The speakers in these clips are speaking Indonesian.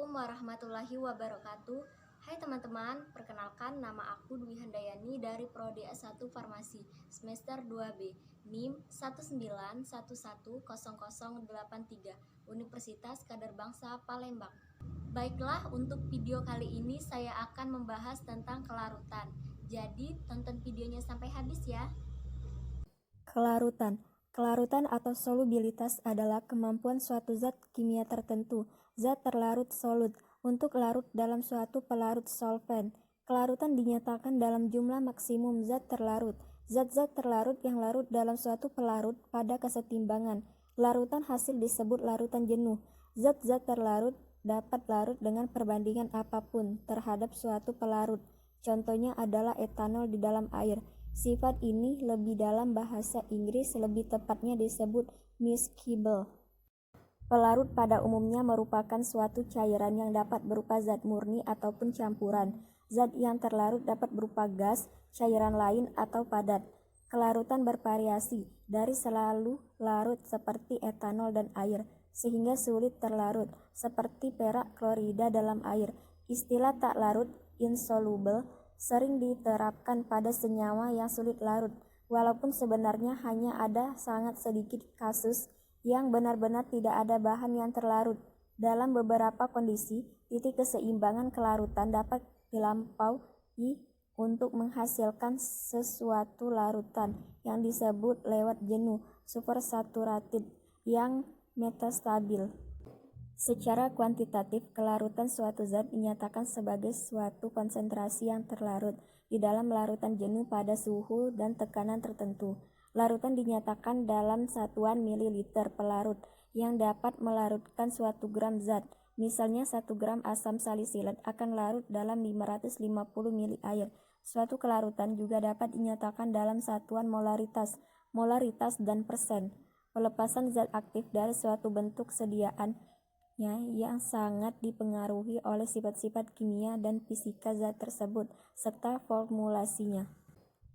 Assalamualaikum warahmatullahi wabarakatuh. Hai teman-teman, perkenalkan nama aku Dwi Handayani dari Prodi S1 Farmasi semester 2B, NIM 191100083, Universitas Kadar Bangsa Palembang. Baiklah, untuk video kali ini saya akan membahas tentang kelarutan. Jadi, tonton videonya sampai habis ya. Kelarutan. Kelarutan atau solubilitas adalah kemampuan suatu zat kimia tertentu, zat terlarut solut, untuk larut dalam suatu pelarut solvent. Kelarutan dinyatakan dalam jumlah maksimum zat terlarut. Zat-zat terlarut yang larut dalam suatu pelarut pada kesetimbangan. Larutan hasil disebut larutan jenuh. Zat-zat terlarut dapat larut dengan perbandingan apapun terhadap suatu pelarut. Contohnya adalah etanol di dalam air. Sifat ini lebih dalam bahasa Inggris lebih tepatnya disebut miscible. Pelarut pada umumnya merupakan suatu cairan yang dapat berupa zat murni ataupun campuran. Zat yang terlarut dapat berupa gas, cairan lain, atau padat. Kelarutan bervariasi dari selalu larut seperti etanol dan air, sehingga sulit terlarut seperti perak klorida dalam air. Istilah tak larut, insoluble, sering diterapkan pada senyawa yang sulit larut, walaupun sebenarnya hanya ada sangat sedikit kasus yang benar-benar tidak ada bahan yang terlarut. Dalam beberapa kondisi, titik keseimbangan kelarutan dapat dilampaui untuk menghasilkan sesuatu larutan yang disebut lewat jenuh supersaturated yang metastabil. Secara kuantitatif, kelarutan suatu zat dinyatakan sebagai suatu konsentrasi yang terlarut di dalam larutan jenuh pada suhu dan tekanan tertentu. Larutan dinyatakan dalam satuan mililiter pelarut yang dapat melarutkan suatu gram zat. Misalnya 1 gram asam salisilat akan larut dalam 550 mili air. Suatu kelarutan juga dapat dinyatakan dalam satuan molaritas dan persen. Pelepasan zat aktif dari suatu bentuk sediaan yang sangat dipengaruhi oleh sifat-sifat kimia dan fisika zat tersebut serta formulasinya.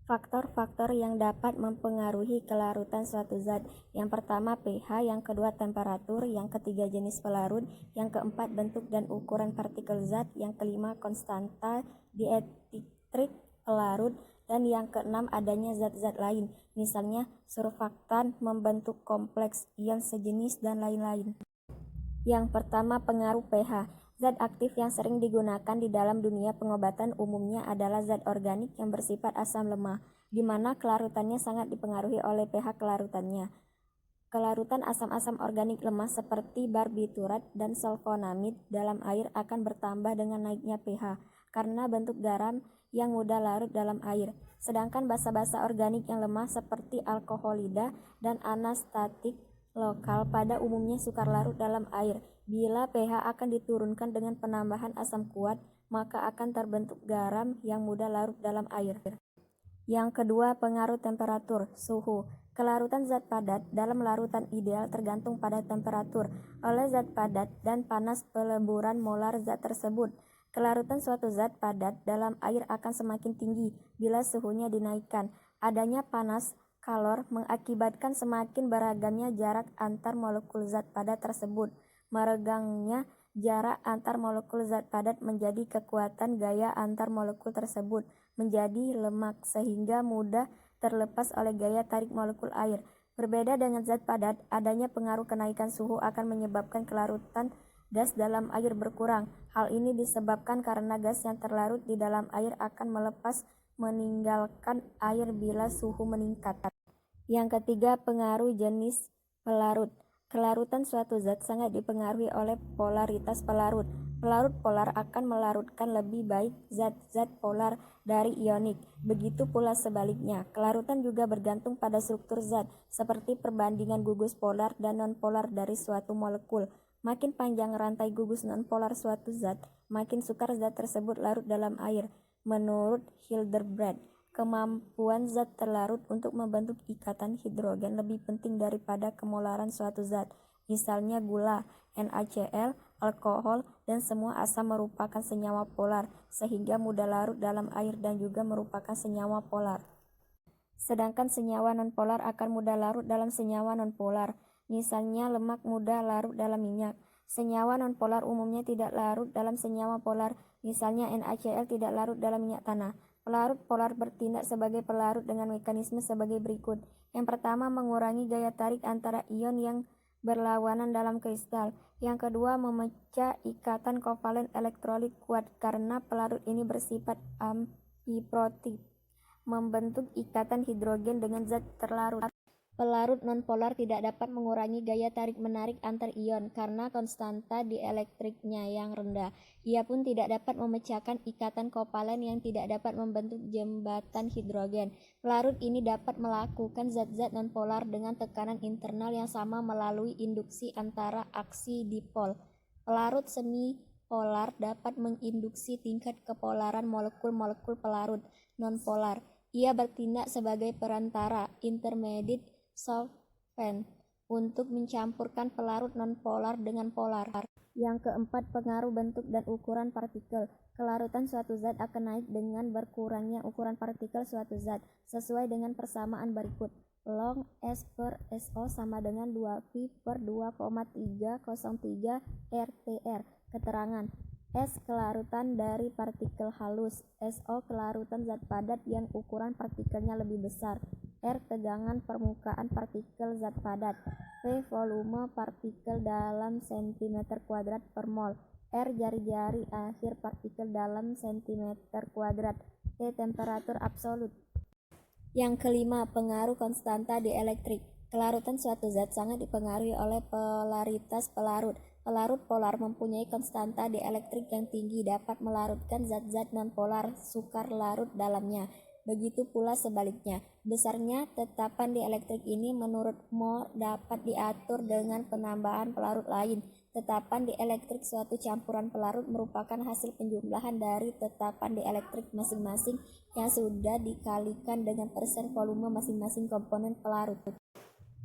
Faktor-faktor yang dapat mempengaruhi kelarutan suatu zat. Yang pertama pH, yang kedua temperatur, yang ketiga jenis pelarut, yang keempat bentuk dan ukuran partikel zat, yang kelima konstanta diektrik pelarut, dan yang keenam adanya zat-zat lain, misalnya surfaktan, membentuk kompleks ion sejenis, dan lain-lain. Yang pertama, pengaruh pH. Zat aktif yang sering digunakan di dalam dunia pengobatan umumnya adalah zat organik yang bersifat asam lemah, di mana kelarutannya sangat dipengaruhi oleh pH kelarutannya. Kelarutan asam-asam organik lemah seperti barbiturat dan sulfonamid dalam air akan bertambah dengan naiknya pH karena bentuk garam yang mudah larut dalam air. Sedangkan basa-basa organik yang lemah seperti alkoholida dan anastatik lokal pada umumnya sukar larut dalam air. Bila pH akan diturunkan dengan penambahan asam kuat, maka akan terbentuk garam yang mudah larut dalam air. Yang kedua, pengaruh temperatur, suhu. Kelarutan zat padat dalam larutan ideal tergantung pada temperatur oleh zat padat dan panas peleburan molar zat tersebut. Kelarutan suatu zat padat dalam air akan semakin tinggi bila suhunya dinaikkan. Adanya panas kalor mengakibatkan semakin beragamnya jarak antar molekul zat padat tersebut. Meregangnya jarak antar molekul zat padat menjadi kekuatan gaya antar molekul tersebut menjadi lemak sehingga mudah terlepas oleh gaya tarik molekul air. Berbeda dengan zat padat, adanya pengaruh kenaikan suhu akan menyebabkan kelarutan gas dalam air berkurang. Hal ini disebabkan karena gas yang terlarut di dalam air akan melepas meninggalkan air bila suhu meningkat. Yang ketiga, pengaruh jenis pelarut. Kelarutan suatu zat sangat dipengaruhi oleh polaritas pelarut. Pelarut polar akan melarutkan lebih baik zat-zat polar dari ionik. Begitu pula sebaliknya. Kelarutan juga bergantung pada struktur zat, seperti perbandingan gugus polar dan nonpolar dari suatu molekul. Makin panjang rantai gugus nonpolar suatu zat, makin sukar zat tersebut larut dalam air. Menurut Hildebrand, kemampuan zat terlarut untuk membentuk ikatan hidrogen lebih penting daripada kemolaran suatu zat. Misalnya gula, NaCl, alkohol, dan semua asam merupakan senyawa polar, sehingga mudah larut dalam air dan juga merupakan senyawa polar. Sedangkan senyawa nonpolar akan mudah larut dalam senyawa nonpolar. Misalnya lemak mudah larut dalam minyak. Senyawa nonpolar umumnya tidak larut dalam senyawa polar, misalnya NaCl tidak larut dalam minyak tanah. Pelarut polar bertindak sebagai pelarut dengan mekanisme sebagai berikut. Yang pertama, mengurangi gaya tarik antara ion yang berlawanan dalam kristal. Yang kedua, memecah ikatan kovalen elektrolit kuat karena pelarut ini bersifat amfiprotik, membentuk ikatan hidrogen dengan zat terlarut. Pelarut nonpolar tidak dapat mengurangi gaya tarik-menarik antar ion karena konstanta dielektriknya yang rendah. Ia pun tidak dapat memecahkan ikatan kovalen yang tidak dapat membentuk jembatan hidrogen. Pelarut ini dapat melakukan zat-zat nonpolar dengan tekanan internal yang sama melalui induksi antara aksi dipol. Pelarut semipolar dapat menginduksi tingkat kepolaran molekul-molekul pelarut nonpolar. Ia bertindak sebagai perantara intermediate solvent untuk mencampurkan pelarut nonpolar dengan polar. Yang keempat, pengaruh bentuk dan ukuran partikel. Kelarutan suatu zat akan naik dengan berkurangnya ukuran partikel suatu zat, sesuai dengan persamaan berikut. Log S per SO sama dengan 2V per 2,303 RTR. Keterangan: S kelarutan dari partikel halus, SO kelarutan zat padat yang ukuran partikelnya lebih besar, R tegangan permukaan partikel zat padat, V volume partikel dalam cm² per mol, R jari-jari akhir partikel dalam cm², T temperatur absolut. Yang kelima, pengaruh konstanta dielektrik. Kelarutan suatu zat sangat dipengaruhi oleh polaritas pelarut. Pelarut polar mempunyai konstanta dielektrik yang tinggi, dapat melarutkan zat-zat nonpolar sukar larut dalamnya. Begitu pula sebaliknya. Besarnya tetapan dielektrik ini menurut Mohr dapat diatur dengan penambahan pelarut lain. Tetapan dielektrik suatu campuran pelarut merupakan hasil penjumlahan dari tetapan dielektrik masing-masing yang sudah dikalikan dengan persen volume masing-masing komponen pelarut.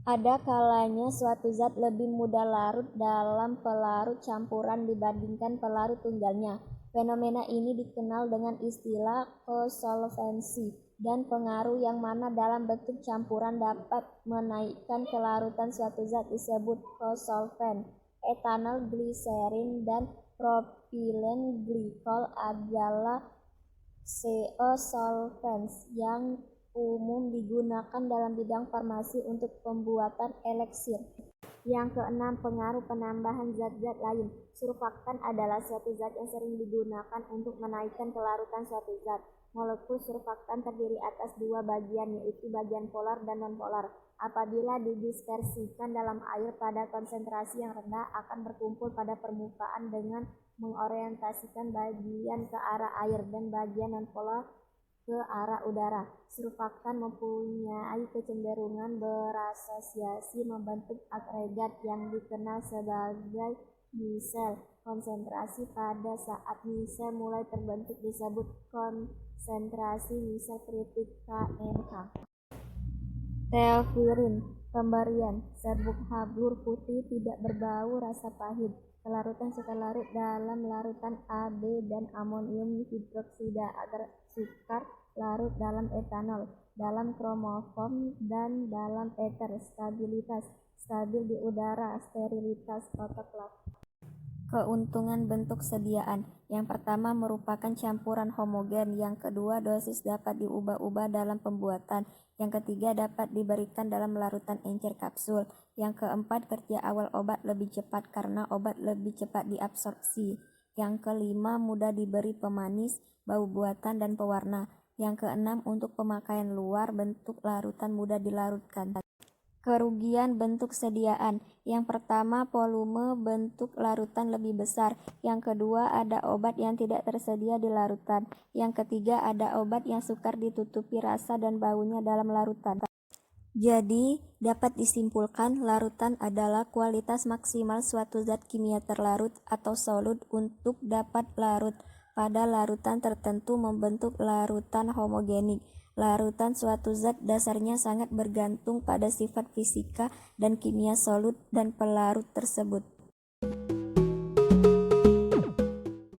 Ada kalanya suatu zat lebih mudah larut dalam pelarut campuran dibandingkan pelarut tunggalnya. Fenomena ini dikenal dengan istilah kosolvensi, dan pengaruh yang mana dalam bentuk campuran dapat menaikkan kelarutan suatu zat disebut kosolven. Etanol, gliserin, dan propilen glikol adalah CO solvents yang umum digunakan dalam bidang farmasi untuk pembuatan eliksir. Yang keenam, pengaruh penambahan zat-zat lain. Surfaktan adalah suatu zat yang sering digunakan untuk menaikkan kelarutan suatu zat. Molekul surfaktan terdiri atas dua bagian, yaitu bagian polar dan nonpolar. Apabila didispersikan dalam air pada konsentrasi yang rendah, akan berkumpul pada permukaan dengan mengorientasikan bagian ke arah air dan bagian nonpolar ke arah udara. Surfaktan mempunyai kecenderungan berasosiasi membentuk agregat yang dikenal sebagai misel. Konsentrasi pada saat misel mulai terbentuk disebut konsentrasi misel kritik KMK. Teofirin, pemberian, serbuk habur putih tidak berbau rasa pahit. Kelarutan sukar larut dalam larutan AB dan amonium hidroksida agar sukar larut dalam etanol, dalam kromoform, dan dalam ether. Stabilitas, stabil di udara. Sterilitas, otoklaf. Keuntungan bentuk sediaan. Yang pertama merupakan campuran homogen. Yang kedua, dosis dapat diubah-ubah dalam pembuatan. Yang ketiga, dapat diberikan dalam larutan encer kapsul. Yang keempat, kerja awal obat lebih cepat karena obat lebih cepat diabsorpsi. Yang kelima, mudah diberi pemanis, bau buatan, dan pewarna. Yang keenam, untuk pemakaian luar, bentuk larutan mudah dilarutkan. Kerugian bentuk sediaan. Yang pertama, volume bentuk larutan lebih besar. Yang kedua, ada obat yang tidak tersedia di larutan. Yang ketiga, ada obat yang sukar ditutupi rasa dan baunya dalam larutan. Jadi, dapat disimpulkan larutan adalah kualitas maksimal suatu zat kimia terlarut atau solut untuk dapat larut pada larutan tertentu membentuk larutan homogenik. Larutan suatu zat dasarnya sangat bergantung pada sifat fisika dan kimia solut dan pelarut tersebut.